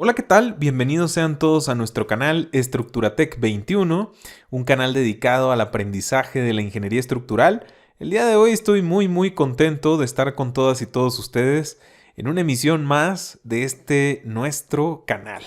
Hola, ¿qué tal? Bienvenidos sean todos a nuestro canal Estructuratec 21, un canal dedicado al aprendizaje de la ingeniería estructural. El día de hoy estoy muy contento de estar con todas y todos ustedes en una emisión más de este nuestro canal.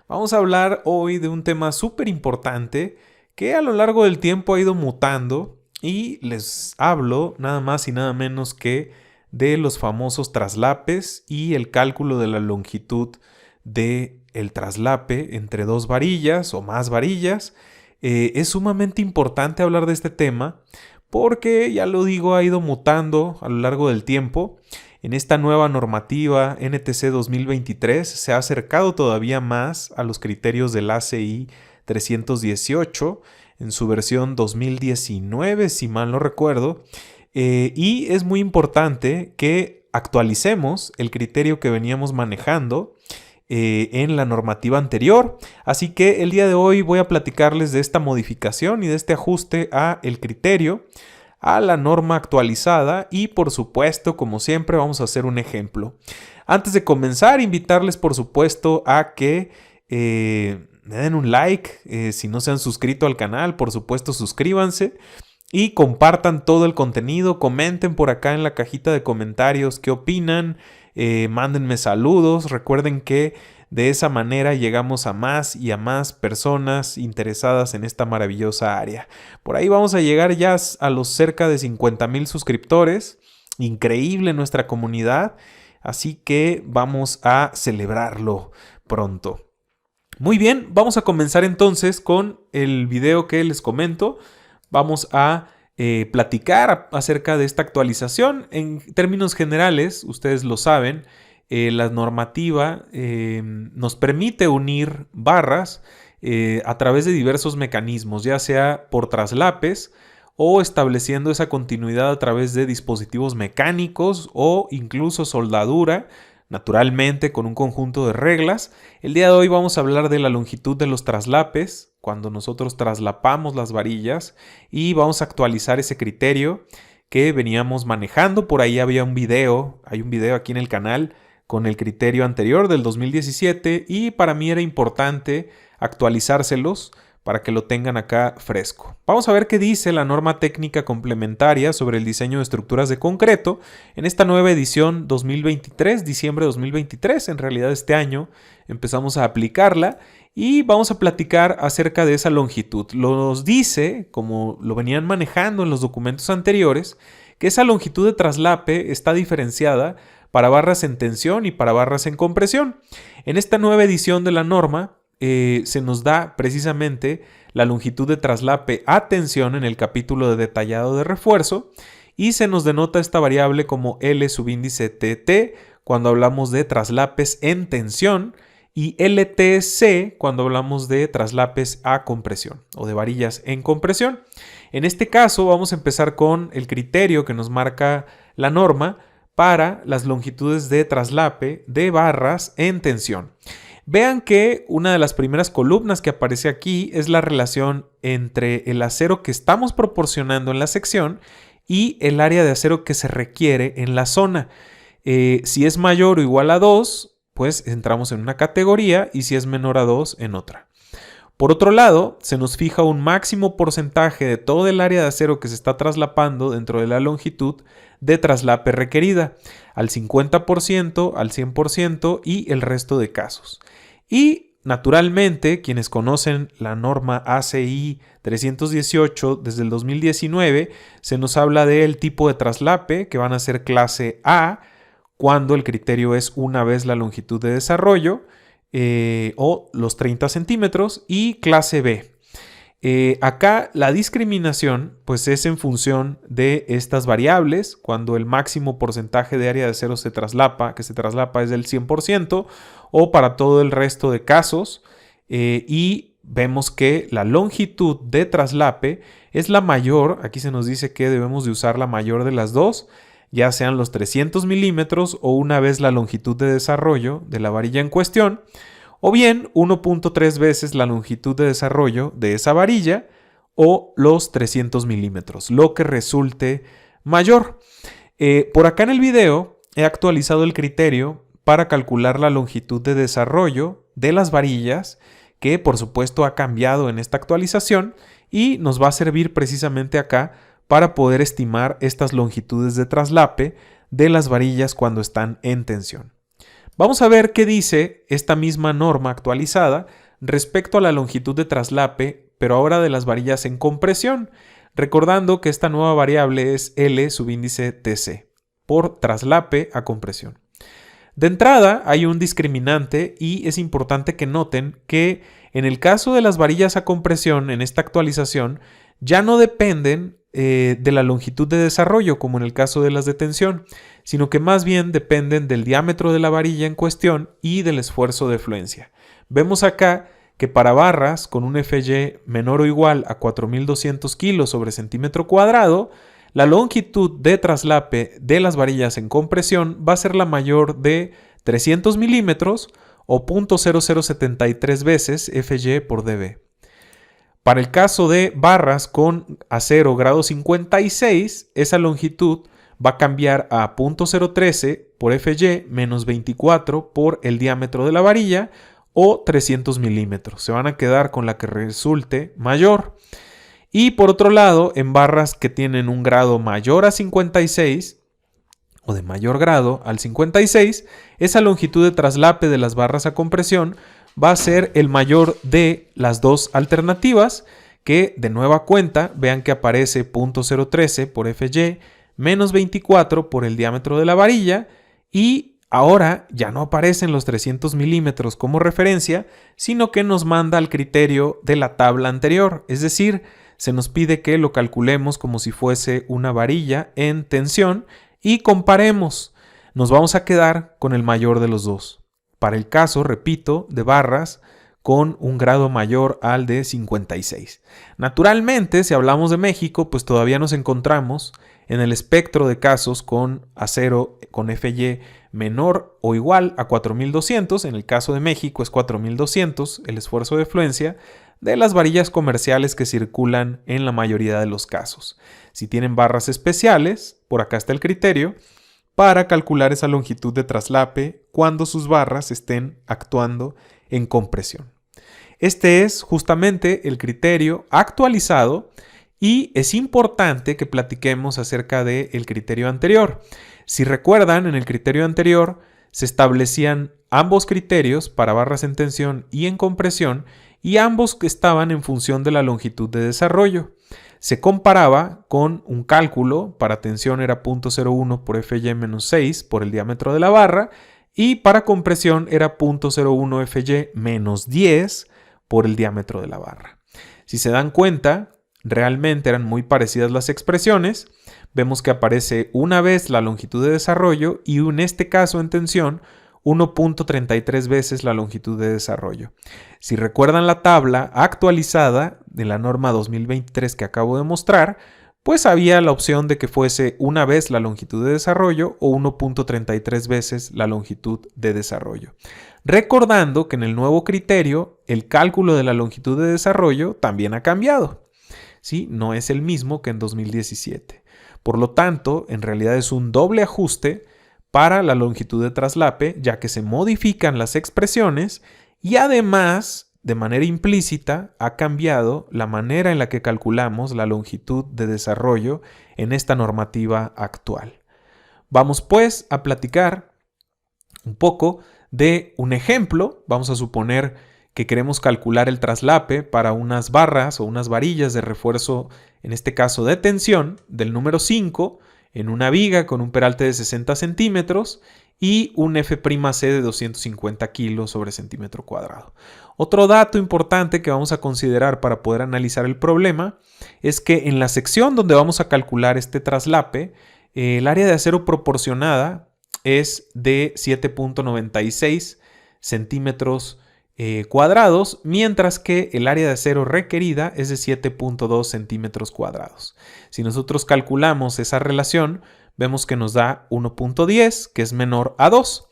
Vamos a hablar hoy de un tema súper importante que a lo largo del tiempo ha ido mutando y les hablo nada más y nada menos que de los famosos traslapes y el cálculo de la longitud de el traslape entre dos varillas o más varillas. Es sumamente importante hablar de este tema porque, ya lo digo, ha ido mutando a lo largo del tiempo. En esta nueva normativa NTC 2023 se ha acercado todavía más a los criterios del ACI 318 en su versión 2019, si mal no recuerdo. Y es muy importante que actualicemos el criterio que veníamos manejando en la normativa anterior. Así que el día de hoy voy a platicarles de esta modificación y de este ajuste a el criterio, a la norma actualizada y, por supuesto, como siempre, vamos a hacer un ejemplo. Antes de comenzar, invitarles por supuesto a que me den un like. Si no se han suscrito al canal, por supuesto suscríbanse y compartan todo el contenido. Comenten por acá en la cajita de comentarios qué opinan. Mándenme saludos. Recuerden que de esa manera llegamos a más y a más personas interesadas en esta maravillosa área. Por ahí vamos a llegar ya a los cerca de 50,000 suscriptores. Increíble nuestra comunidad. Así que vamos a celebrarlo pronto. Muy bien, vamos a comenzar entonces con el video que les comento. Vamos a platicar acerca de esta actualización. En términos generales, ustedes lo saben, la normativa nos permite unir barras a través de diversos mecanismos, ya sea por traslapes o estableciendo esa continuidad a través de dispositivos mecánicos o incluso soldadura, naturalmente con un conjunto de reglas. El día de hoy vamos a hablar de la longitud de los traslapes, cuando nosotros traslapamos las varillas, y vamos a actualizar ese criterio que veníamos manejando. Por ahí había un video, hay un video aquí en el canal con el criterio anterior del 2017 y para mí era importante actualizárselos para que lo tengan acá fresco. Vamos a ver qué dice la norma técnica complementaria sobre el diseño de estructuras de concreto en esta nueva edición 2023, diciembre de 2023. En realidad este año empezamos a aplicarla y vamos a platicar acerca de esa longitud. Nos dice, como lo venían manejando en los documentos anteriores, que esa longitud de traslape está diferenciada para barras en tensión y para barras en compresión. En esta nueva edición de la norma, se nos da precisamente la longitud de traslape a tensión en el capítulo de detallado de refuerzo y se nos denota esta variable como L subíndice TT cuando hablamos de traslapes en tensión y LTC cuando hablamos de traslapes a compresión o de varillas en compresión. En este caso vamos a empezar con el criterio que nos marca la norma para las longitudes de traslape de barras en tensión. Vean que una de las primeras columnas que aparece aquí es la relación entre el acero que estamos proporcionando en la sección y el área de acero que se requiere en la zona. Si es mayor o igual a 2, pues entramos en una categoría, y si es menor a 2, en otra. Por otro lado, se nos fija un máximo porcentaje de todo el área de acero que se está traslapando dentro de la longitud de traslape requerida, al 50%, al 100% y el resto de casos. Y naturalmente, quienes conocen la norma ACI 318 desde el 2019, se nos habla del tipo de traslape que van a ser clase A cuando el criterio es una vez la longitud de desarrollo o los 30 centímetros, y clase B. Acá la discriminación pues es en función de estas variables. Cuando el máximo porcentaje de área de acero que se traslapa es del 100%, o para todo el resto de casos, y vemos que la longitud de traslape es la mayor. Aquí se nos dice que debemos de usar la mayor de las dos, ya sean los 300 milímetros o una vez la longitud de desarrollo de la varilla en cuestión, o bien 1.3 veces la longitud de desarrollo de esa varilla o los 300 milímetros, lo que resulte mayor. Por acá en el video he actualizado el criterio para calcular la longitud de desarrollo de las varillas, que por supuesto ha cambiado en esta actualización y nos va a servir precisamente acá para poder estimar estas longitudes de traslape de las varillas cuando están en tensión. Vamos a ver qué dice esta misma norma actualizada respecto a la longitud de traslape, pero ahora de las varillas en compresión, recordando que esta nueva variable es L subíndice TC, por traslape a compresión. De entrada hay un discriminante y es importante que noten que en el caso de las varillas a compresión en esta actualización ya no dependen de la longitud de desarrollo como en el caso de las de tensión, sino que más bien dependen del diámetro de la varilla en cuestión y del esfuerzo de fluencia. Vemos acá que para barras con un FY menor o igual a 4200 kilos sobre centímetro cuadrado, la longitud de traslape de las varillas en compresión va a ser la mayor de 300 milímetros o 0.0073 veces FY por dB. Para el caso de barras con acero grado 56, esa longitud va a cambiar a 0.013 por FY menos 24 por el diámetro de la varilla o 300 milímetros. Se van a quedar con la que resulte mayor. Y por otro lado, en barras que tienen un grado mayor a 56 o de mayor grado al 56, esa longitud de traslape de las barras a compresión va a ser el mayor de las dos alternativas, que de nueva cuenta vean que aparece 0.013 por FY menos 24 por el diámetro de la varilla, y ahora ya no aparecen los 300 milímetros como referencia, sino que nos manda al criterio de la tabla anterior, es decir, se nos pide que lo calculemos como si fuese una varilla en tensión y comparemos. Nos vamos a quedar con el mayor de los dos. Para el caso, repito, de barras con un grado mayor al de 56. Naturalmente, si hablamos de México, pues todavía nos encontramos en el espectro de casos con acero con FY menor o igual a 4200, en el caso de México es 4200 el esfuerzo de fluencia de las varillas comerciales que circulan en la mayoría de los casos. Si tienen barras especiales, por acá está el criterio para calcular esa longitud de traslape cuando sus barras estén actuando en compresión. Este es justamente el criterio actualizado y es importante que platiquemos acerca del criterio anterior. Si recuerdan, en el criterio anterior se establecían ambos criterios para barras en tensión y en compresión y ambos estaban en función de la longitud de desarrollo. Se comparaba con un cálculo, para tensión era 0.01 por FY-6 por el diámetro de la barra y para compresión era 0.01 FY-10 por el diámetro de la barra. Si se dan cuenta, realmente eran muy parecidas las expresiones. Vemos que aparece una vez la longitud de desarrollo y en este caso en tensión 1.33 veces la longitud de desarrollo. Si recuerdan la tabla actualizada de la norma 2023 que acabo de mostrar, pues había la opción de que fuese una vez la longitud de desarrollo o 1.33 veces la longitud de desarrollo. Recordando que en el nuevo criterio el cálculo de la longitud de desarrollo también ha cambiado. ¿Sí? No es el mismo que en 2017. Por lo tanto, en realidad es un doble ajuste para la longitud de traslape, ya que se modifican las expresiones y además, de manera implícita, ha cambiado la manera en la que calculamos la longitud de desarrollo en esta normativa actual. Vamos pues a platicar un poco de un ejemplo. Vamos a suponer que queremos calcular el traslape para unas barras o unas varillas de refuerzo, en este caso de tensión, del número 5, en una viga con un peralte de 60 centímetros y un F'C de 250 kilos sobre centímetro cuadrado. Otro dato importante que vamos a considerar para poder analizar el problema es que en la sección donde vamos a calcular este traslape, el área de acero proporcionada es de 7.96 centímetros cuadrados, mientras que el área de acero requerida es de 7.2 centímetros cuadrados. Si nosotros calculamos esa relación, vemos que nos da 1.10, que es menor a 2.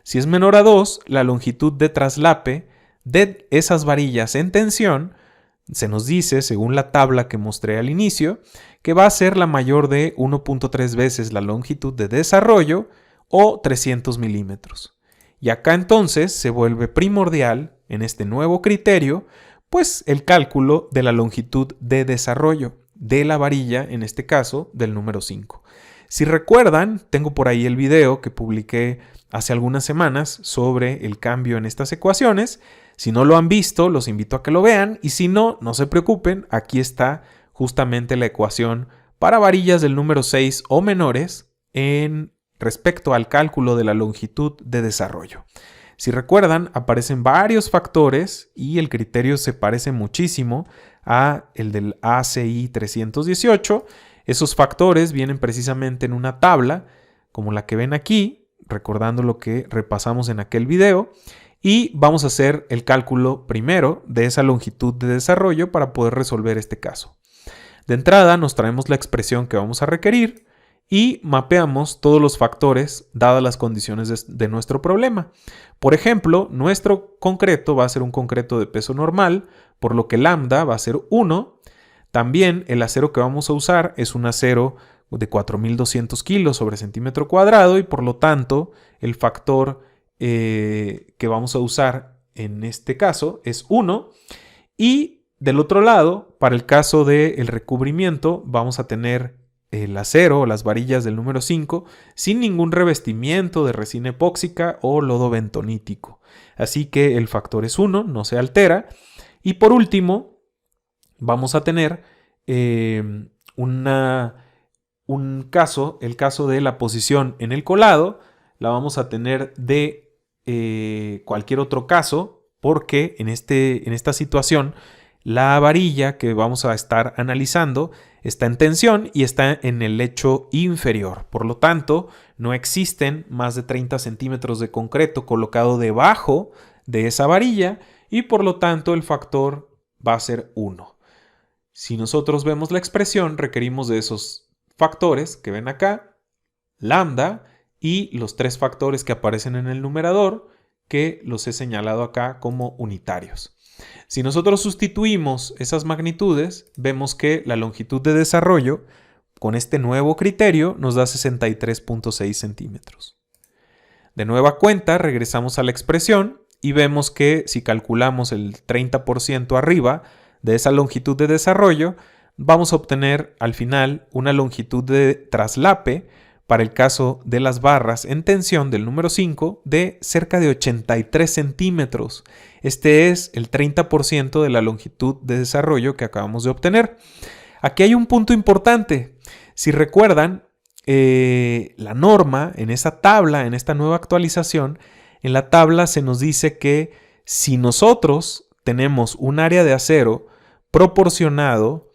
Si es menor a 2, la longitud de traslape de esas varillas en tensión se nos dice, según la tabla que mostré al inicio, que va a ser la mayor de 1.3 veces la longitud de desarrollo o 300 milímetros. Y acá entonces se vuelve primordial en este nuevo criterio, pues el cálculo de la longitud de desarrollo de la varilla, en este caso del número 5. Si recuerdan, tengo por ahí el video que publiqué hace algunas semanas sobre el cambio en estas ecuaciones. Si no lo han visto, los invito a que lo vean, y si no, no se preocupen, aquí está justamente la ecuación para varillas del número 6 o menores en respecto al cálculo de la longitud de desarrollo. Si recuerdan, aparecen varios factores y el criterio se parece muchísimo a el del ACI 318. Esos factores vienen precisamente en una tabla como la que ven aquí, recordando lo que repasamos en aquel video, y vamos a hacer el cálculo primero de esa longitud de desarrollo para poder resolver este caso. De entrada nos traemos la expresión que vamos a requerir y mapeamos todos los factores dadas las condiciones de nuestro problema. Por ejemplo, nuestro concreto va a ser un concreto de peso normal, por lo que lambda va a ser 1. También el acero que vamos a usar es un acero de 4.200 kilos sobre centímetro cuadrado y por lo tanto el factor que vamos a usar en este caso es 1. Y del otro lado, para el caso del recubrimiento, vamos a tener el acero o las varillas del número 5 sin ningún revestimiento de resina epóxica o lodo bentonítico. Así que el factor es 1, no se altera. Y por último, vamos a tener un caso, el caso de la posición en el colado, la vamos a tener de cualquier otro caso, porque en esta situación la varilla que vamos a estar analizando está en tensión y está en el lecho inferior. Por lo tanto, no existen más de 30 centímetros de concreto colocado debajo de esa varilla y por lo tanto el factor va a ser 1. Si nosotros vemos la expresión, requerimos de esos factores que ven acá, lambda, y los 3 factores que aparecen en el numerador, que los he señalado acá como unitarios. Si nosotros sustituimos esas magnitudes, vemos que la longitud de desarrollo con este nuevo criterio nos da 63.6 centímetros. De nueva cuenta, regresamos a la expresión y vemos que si calculamos el 30% arriba de esa longitud de desarrollo, vamos a obtener al final una longitud de traslape para el caso de las barras en tensión del número 5 de cerca de 83 centímetros. Este es el 30% de la longitud de desarrollo que acabamos de obtener. Aquí hay un punto importante. Si recuerdan, la norma en esa tabla, en esta nueva actualización, en la tabla se nos dice que si nosotros tenemos un área de acero proporcionado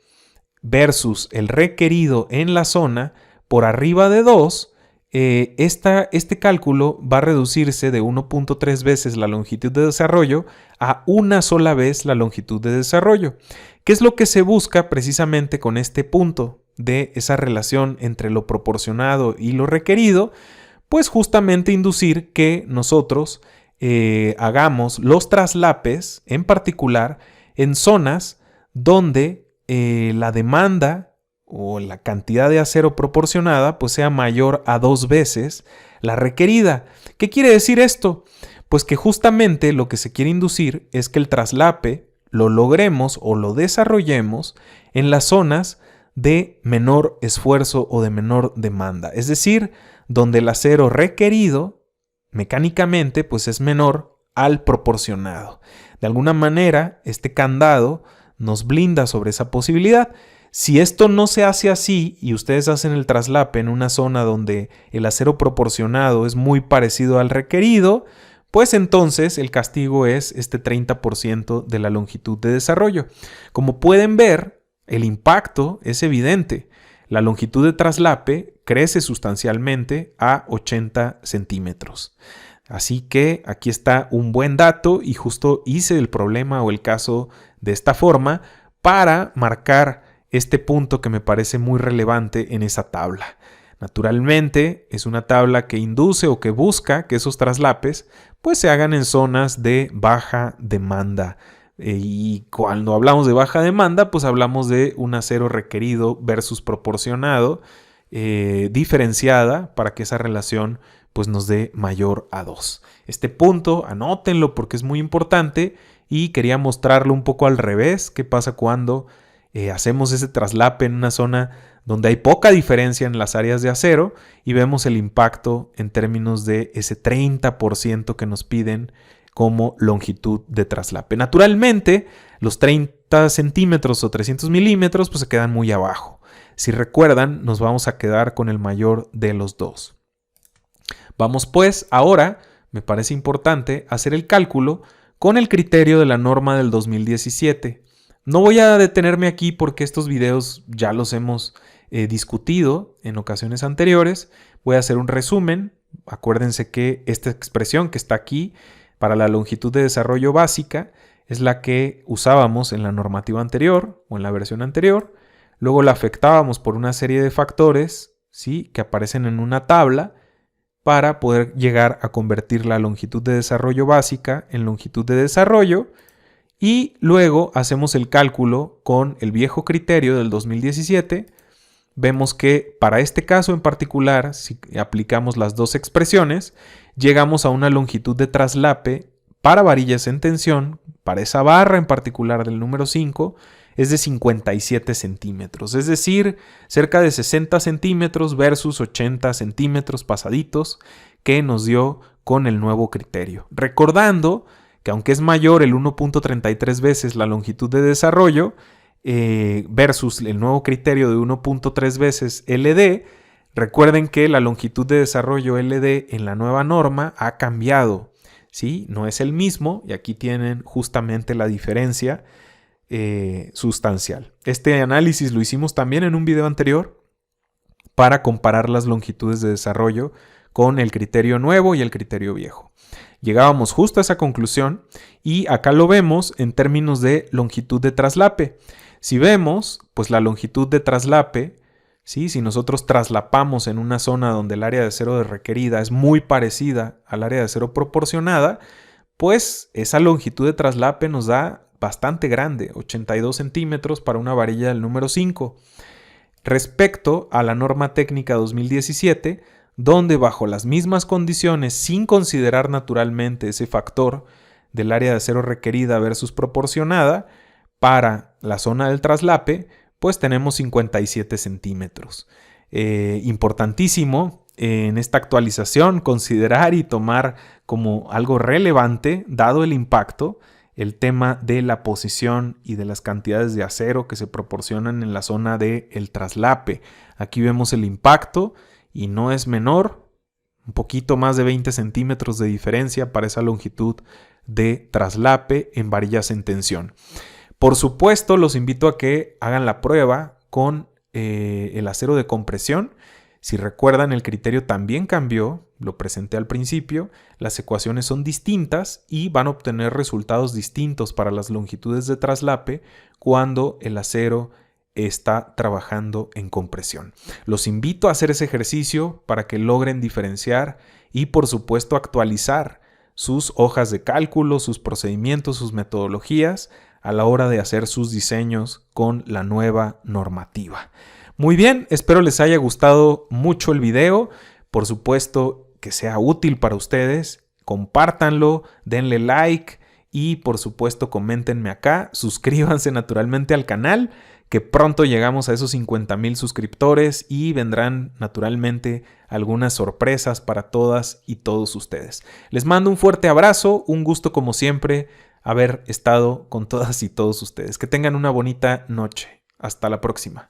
versus el requerido en la zona, por arriba de 2, este cálculo va a reducirse de 1.3 veces la longitud de desarrollo a una sola vez la longitud de desarrollo. ¿Qué es lo que se busca precisamente con este punto de esa relación entre lo proporcionado y lo requerido? Pues justamente inducir que nosotros hagamos los traslapes, en particular en zonas donde la demanda o la cantidad de acero proporcionada pues sea mayor a 2 veces la requerida. ¿Qué quiere decir esto? Pues que justamente lo que se quiere inducir es que el traslape lo logremos o lo desarrollemos en las zonas de menor esfuerzo o de menor demanda, es decir, donde el acero requerido mecánicamente pues es menor al proporcionado. De alguna manera, este candado nos blinda sobre esa posibilidad. Si esto no se hace así y ustedes hacen el traslape en una zona donde el acero proporcionado es muy parecido al requerido, pues entonces el castigo es este 30% de la longitud de desarrollo. Como pueden ver, el impacto es evidente. La longitud de traslape crece sustancialmente a 80 centímetros. Así que aquí está un buen dato y justo hice el problema o el caso de esta forma para marcar este punto que me parece muy relevante en esa tabla. Naturalmente, es una tabla que induce o que busca que esos traslapes pues se hagan en zonas de baja demanda. Y cuando hablamos de baja demanda, pues hablamos de un acero requerido versus proporcionado, diferenciada para que esa relación pues nos dé mayor a 2. Este punto, anótenlo porque es muy importante y quería mostrarlo un poco al revés. ¿Qué pasa cuando hacemos ese traslape en una zona donde hay poca diferencia en las áreas de acero y vemos el impacto en términos de ese 30% que nos piden como longitud de traslape? Naturalmente, los 30 centímetros o 300 milímetros pues se quedan muy abajo. Si recuerdan, nos vamos a quedar con el mayor de los dos. Vamos pues ahora, me parece importante, hacer el cálculo con el criterio de la norma del 2017. No voy a detenerme aquí porque estos videos ya los hemos discutido en ocasiones anteriores. Voy a hacer un resumen. Acuérdense que esta expresión que está aquí para la longitud de desarrollo básica es la que usábamos en la normativa anterior o en la versión anterior. Luego la afectábamos por una serie de factores, ¿sí?, que aparecen en una tabla para poder llegar a convertir la longitud de desarrollo básica en longitud de desarrollo. Y luego hacemos el cálculo con el viejo criterio del 2017. Vemos que para este caso en particular, si aplicamos las dos expresiones, llegamos a una longitud de traslape para varillas en tensión, para esa barra en particular del número 5, es de 57 centímetros, es decir, cerca de 60 centímetros versus 80 centímetros pasaditos que nos dio con el nuevo criterio. Recordando que aunque es mayor el 1.33 veces la longitud de desarrollo versus el nuevo criterio de 1.3 veces LD, recuerden que la longitud de desarrollo LD en la nueva norma ha cambiado, ¿sí? No es el mismo y aquí tienen justamente la diferencia sustancial. Este análisis lo hicimos también en un video anterior para comparar las longitudes de desarrollo con el criterio nuevo y el criterio viejo. Llegábamos justo a esa conclusión y acá lo vemos en términos de longitud de traslape. Si vemos, pues la longitud de traslape, ¿sí?, si nosotros traslapamos en una zona donde el área de acero requerida es muy parecida al área de acero proporcionada, pues esa longitud de traslape nos da bastante grande, 82 centímetros para una varilla del número 5. Respecto a la norma técnica 2017, donde bajo las mismas condiciones, sin considerar naturalmente ese factor del área de acero requerida versus proporcionada, para la zona del traslape, pues tenemos 57 centímetros. Importantísimo en esta actualización considerar y tomar como algo relevante, dado el impacto, el tema de la posición y de las cantidades de acero que se proporcionan en la zona del traslape. Aquí vemos el impacto y no es menor, un poquito más de 20 centímetros de diferencia para esa longitud de traslape en varillas en tensión. Por supuesto, los invito a que hagan la prueba con el acero de compresión. Si recuerdan, el criterio también cambió, lo presenté al principio, las ecuaciones son distintas y van a obtener resultados distintos para las longitudes de traslape cuando el acero está trabajando en compresión. Los invito a hacer ese ejercicio para que logren diferenciar y, por supuesto, actualizar sus hojas de cálculo, sus procedimientos, sus metodologías a la hora de hacer sus diseños con la nueva normativa. Muy bien, espero les haya gustado mucho el video. Por supuesto que sea útil para ustedes. Compártanlo, denle like y por supuesto coméntenme acá. Suscríbanse naturalmente al canal, que pronto llegamos a esos 50,000 suscriptores y vendrán naturalmente algunas sorpresas para todas y todos ustedes. Les mando un fuerte abrazo, un gusto como siempre haber estado con todas y todos ustedes. Que tengan una bonita noche. Hasta la próxima.